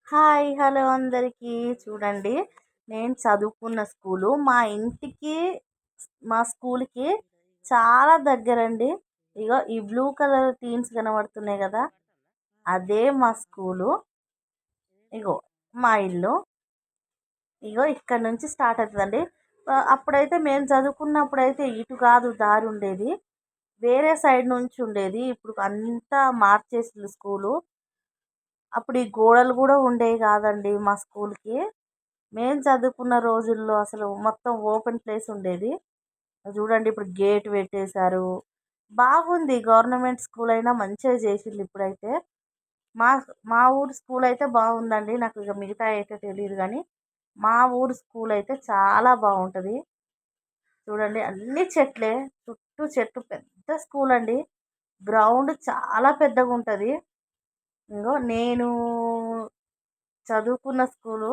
Hi! Hello అందరికీ. చూడండి, నేను చదువుకున్న స్కూలు మా ఇంటికి, మా స్కూల్‌కి చాలా దగ్గరండి. ఇగో ఈ బ్లూ కలర్ టీన్స్ కనబడుతున్నాయి గదా! అదే మా స్కూలు. ఇగో మా ఇల్లు. ఇగో ఇక్కడ నుంచి స్టార్ట్ అయితదండి. అప్పుడైతే మేము చదువుకున్నప్పుడైతే ఇటు కాదు దారుండేది. వేరే సైడ్ నుంచి ఉండేది. ఇప్పుడు అంతా మార్చేసిర్రు స్కూలు. అప్పుడు ఈ గోడలు గూడా ఉండేవి గాదండి మా స్కూల్‌కి. మేము చదువుకున్న రోజుల్లో అసలు మొత్తం ఓపెన్ ప్లేస్ ఉండేది. చూడండి, ఇప్పుడు గేట్ పెట్టేశారు. బాగుంది. గవర్నమెంట్ స్కూల్ అయినా మంచిగా చేసిర్రు ఇప్పుడైతే. మా మా ఊరు స్కూల్ అయితే బాగుందండి. నాకు ఇక మిగతా అయితే తెలీదు గానీ, మా ఊరు స్కూల్ అయితే చాలా బాగుంటది. చూడండి, అన్ని చెట్లే. చుట్టూ చెట్టు, పెద్ద స్కూల్ అండి. గ్రౌండ్ చాలా పెద్దగా ఉంటది. ఇంగో నేను చదువుకున్న స్కూలు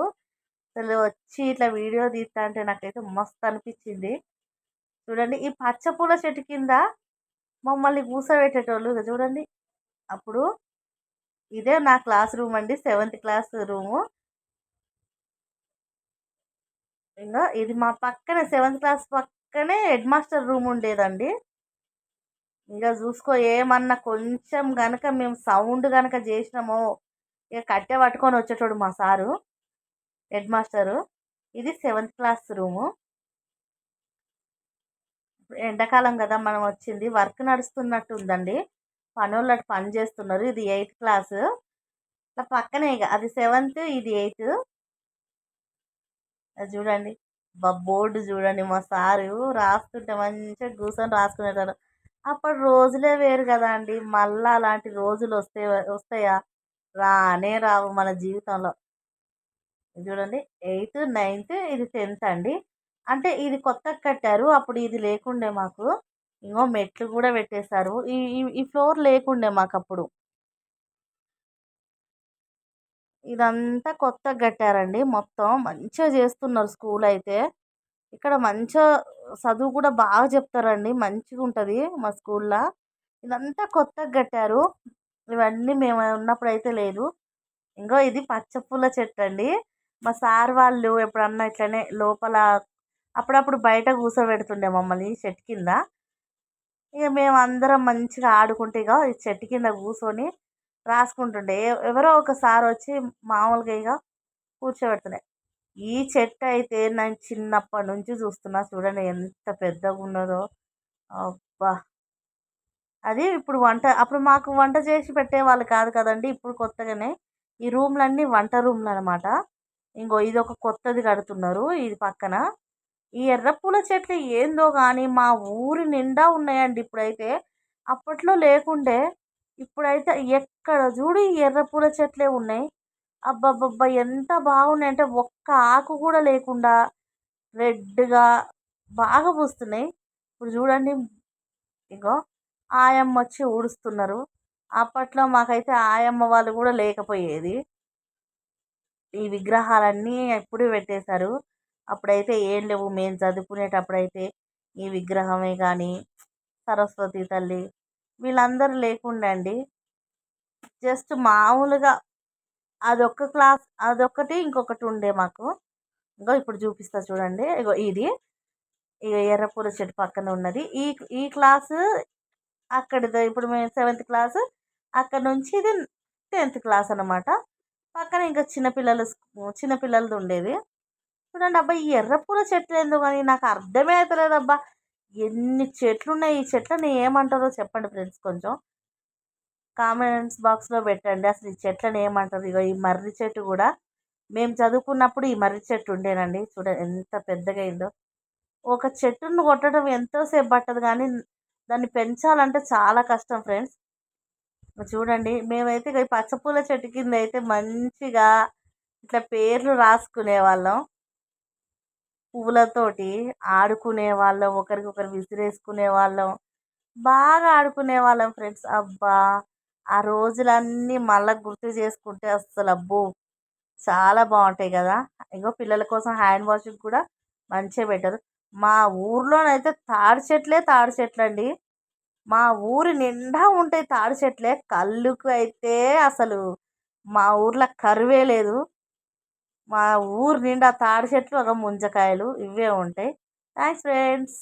అసలు వచ్చి ఇట్లా వీడియో తీస్తా అంటే నాకైతే మస్తు అనిపించింది. చూడండి, ఈ పచ్చ పూల చెట్టు కింద మమ్మల్ని కూసోబెట్టేటోళ్ళు. ఇగ చూడండి, అప్పుడు ఇదే నా క్లాస్ రూమ్ అండి, సెవెంత్ క్లాస్ రూము. ఇంకా ఇది మా పక్కనే, సెవెంత్ క్లాస్ పక్కనే హెడ్ మాస్టర్ రూమ్ ఉండేదండి. ఇక చూసుకో, ఏమన్నా కొంచెం గనక మేము సౌండ్ గనక చేసినామో ఇక కట్టె పట్టుకొని వచ్చేటోడు మా సారు, హెడ్ మాస్టరు. ఇది సెవెంత్ క్లాస్ రూము. ఎండాకాలం కదా మనం వచ్చింది, వర్క్ నడుస్తున్నట్టు ఉందండి. పనోళ్ళు అటు పని చేస్తున్నారు. ఇది ఎయిత్ క్లాసు. ఇట్లా పక్కనే, ఇక అది సెవెంత్, ఇది ఎయిత్. అది చూడండి, బోర్డు చూడండి, మా సారు రాస్తుంటే మంచిగా కూర్చొని రాసుకునేటారు. అప్పుడు రోజులే వేరు కదా అండి. మళ్ళా అలాంటి రోజులు వస్తాయా? రానే రావు మన జీవితంలో. ఇది చూడండి, ఎయిత్, నైన్త్, ఇది టెన్త్ అండి. అంటే ఇది కొత్తగా కట్టారు, అప్పుడు ఇది లేకుండే మాకు. ఇంకో మెట్లు కూడా పెట్టేశారు. ఈ ఈ ఈ ఫ్లోర్ లేకుండే మాకు అప్పుడు. ఇదంతా కొత్తగా కట్టారండి. మొత్తం మంచిగా చేస్తున్నారు స్కూల్ అయితే. ఇక్కడ మంచిగా చదువు కూడా బాగా చెప్తారండి. మంచిగా ఉంటుంది మా స్కూల్లో. ఇదంతా కొత్తగా కట్టారు. ఇవన్నీ మేము ఉన్నప్పుడైతే లేదు. ఇంకో ఇది పచ్చ పూల చెట్టు అండి. మా సార్ వాళ్ళు ఎప్పుడన్నా ఇట్లనే లోపల అప్పుడప్పుడు బయట కూర్చోబెడుతుండే మమ్మల్ని చెట్టు కింద. ఇక మేము అందరం మంచిగా ఆడుకుంటే ఇక ఈ చెట్టు కింద కూర్చొని రాసుకుంటుండే. ఎవరో ఒక సార్ వచ్చి మామూలుగా ఇక కూర్చోబెడుతుండే. ఈ చెట్టు అయితే నేను చిన్నప్పటి నుంచి చూస్తున్నా. చూడండి ఎంత పెద్దగా ఉన్నదో. అబ్బా! అది ఇప్పుడు అప్పుడు మాకు వంట చేసి పెట్టేవాళ్ళు కాదు కదండీ. ఇప్పుడు కొత్తగానే ఈ రూమ్‌లన్నీ వంట రూమ్‌లనమాట. ఇంగో ఇదొక కొత్తది కడుతున్నారు ఇది పక్కన. ఈ ఎర్ర పూల చెట్లు ఏందో గానీ మా ఊరి నిండా ఉన్నాయండి ఇప్పుడైతే. అప్పట్లో లేకుండే. ఇప్పుడైతే ఎక్కడ చూడు ఈ ఎర్ర పూల చెట్లే ఉన్నాయి. అబ్బబ్బబ్బా! ఎంత బాగున్నాయంటే ఒక్క ఆకు కూడా లేకుండా రెడ్‌గా బాగా పూస్తున్నాయి. ఇప్పుడు చూడండి, ఇగో ఆయమ్మొచ్చి ఊడుస్తున్నారు. అప్పట్లో మాకైతే ఆయమ్మ వాళ్ళు కూడా లేకపోయేది. ఈ విగ్రహాలన్నీ ఎప్పుడు పెట్టేశారు. అప్పుడైతే ఏం లేవు. మేము చదువుకునేటప్పుడైతే ఈ విగ్రహమే కానీ, సరస్వతి తల్లి వీళ్ళందరూ లేకుండే అండి. జస్ట్ మామూలుగా అదొక్క క్లాస్, అదొక్కటి ఇంకొకటి ఉండే మాకు. ఇగో ఇప్పుడు చూపిస్తా చూడండి. ఇగో ఇది. ఇగ ఎర్ర పూల చెట్టు పక్కన ఉన్నది. ఈ ఈ క్లాసు అక్కడిది. ఇప్పుడు మేము సెవెంత్ క్లాసు. అక్కడ నుంచి ఇది 10థ్ క్లాస్ అనమాట. పక్కన ఇంకా చిన్నపిల్లలది ఉండేది. చూడండి, అబ్బా! ఈ ఎర్ర పూల చెట్లు ఎందుకు అని నాకు అర్థమే అవుతలేదబ్బా! ఎన్ని చెట్లున్నాయి. ఈ చెట్లని ఏమంటారో చెప్పండి ఫ్రెండ్స్ కొంచెం. కామెంట్స్ బాక్స్‌లో పెట్టండి. అసలు ఈ చెట్లని ఏమంటారు? ఇగో ఈ మర్రి చెట్టు కూడా మేము చదువుకున్నప్పుడు ఈ మర్రి చెట్టు ఉండేనండి. చూడండి ఎంత పెద్దగా అయిందో. ఒక చెట్టును కొట్టడం ఎంతో సేపు పట్టదు కానీ, దాన్ని పెంచాలంటే చాలా కష్టం ఫ్రెండ్స్. చూడండి, మేమైతే ఇగ ఈ పచ్చపూల చెట్టు కింద అయితే మంచిగా ఇట్లా పేర్లు రాసుకునేవాళ్ళం. పువ్వులతోటి ఆడుకునేవాళ్ళం. ఒకరికొకరు విసిరేసుకునేవాళ్ళం. బాగా ఆడుకునేవాళ్ళం ఫ్రెండ్స్. అబ్బా! ఆ రోజులన్నీ మళ్ళా గుర్తు చేసుకుంటే అస్సలు అబ్బో! చాలా బావుంటాయి గదా! ఇగో పిల్లల కోసం హ్యాండ్ వాష్‌కి కూడా మంచిగా పెట్టారు. మా ఊర్లోనైతే తాడి చెట్లే తాడి చెట్లండి. మా ఊరి నిండా ఉంటాయి తాడి చెట్లే. కల్లుకు అయితే అసలు మా ఊర్లో కరువే లేదు. మా ఊరు నిండా తాడి చెట్లు, ఒక ముంజకాయలు ఇవే ఉంటాయి. Thanks friends.